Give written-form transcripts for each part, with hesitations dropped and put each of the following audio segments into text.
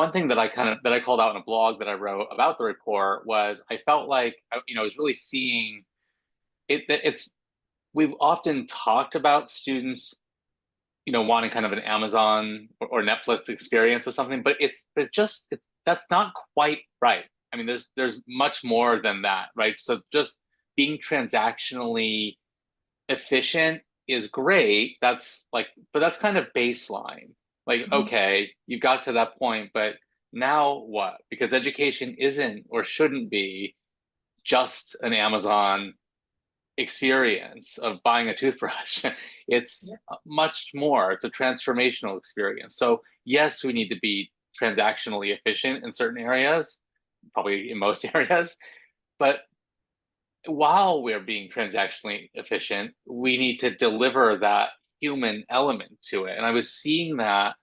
One thing that I called out in a blog that I wrote about the report was I felt like I was really seeing it's we've often talked about students wanting kind of an Amazon or Netflix experience or something, but it's that's not quite right. I mean, there's much more than that, right? So just being transactionally efficient is great. But that's kind of baseline. Like, Mhm. okay, you got to that point, but now what? Because education isn't or shouldn't be just an Amazon experience of buying a toothbrush. It's Yeah. much more. It's a transformational experience. So yes, we need to be transactionally efficient in certain areas, probably in most areas, but while we're being transactionally efficient, we need to deliver that human element to it. And I was seeing that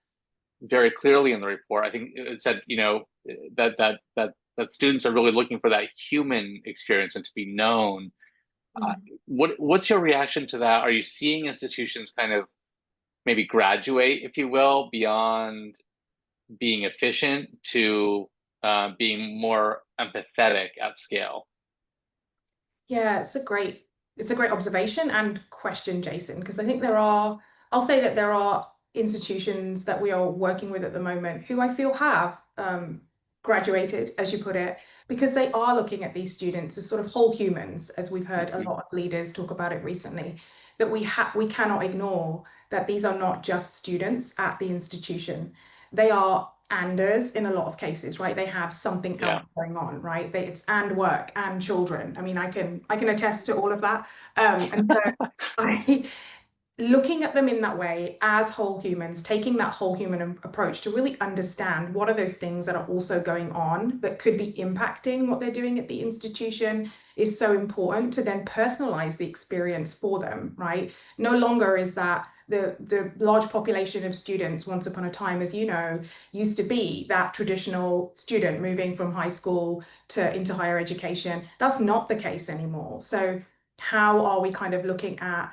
very clearly in the report. I think it said, that students are really looking for that human experience and to be known. Uh, Mhm. what's your reaction to that? Are you seeing institutions kind of maybe graduate, if you will, beyond being efficient to being more empathetic at scale? Yeah, it's a great observation and question, Jason, because I think I'll say that there are institutions that we are working with at the moment who I feel have graduated, as you put it, because they are looking at these students as sort of whole humans, as we've heard a Mhm. lot of leaders talk about it recently, that we cannot ignore that these are not just students at the institution. They are anders in a lot of cases, right? They have something else Yeah. going on, right? It's and work and children. I mean, I can attest to all of that. And so I looking at them in that way as whole humans, taking that whole human approach to really understand what are those things that are also going on that could be impacting what they're doing at the institution is so important to then personalize the experience for them, right? No longer is that the large population of students once upon a time, as you know, used to be that traditional student moving from high school to into higher education. That's not the case anymore. So how are we kind of looking at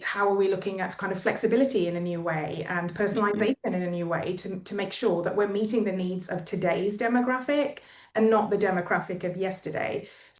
how are we looking at kind of flexibility in a new way and Mhm. personalization in a new way to make sure that we're meeting the needs of today's demographic and not the demographic of yesterday?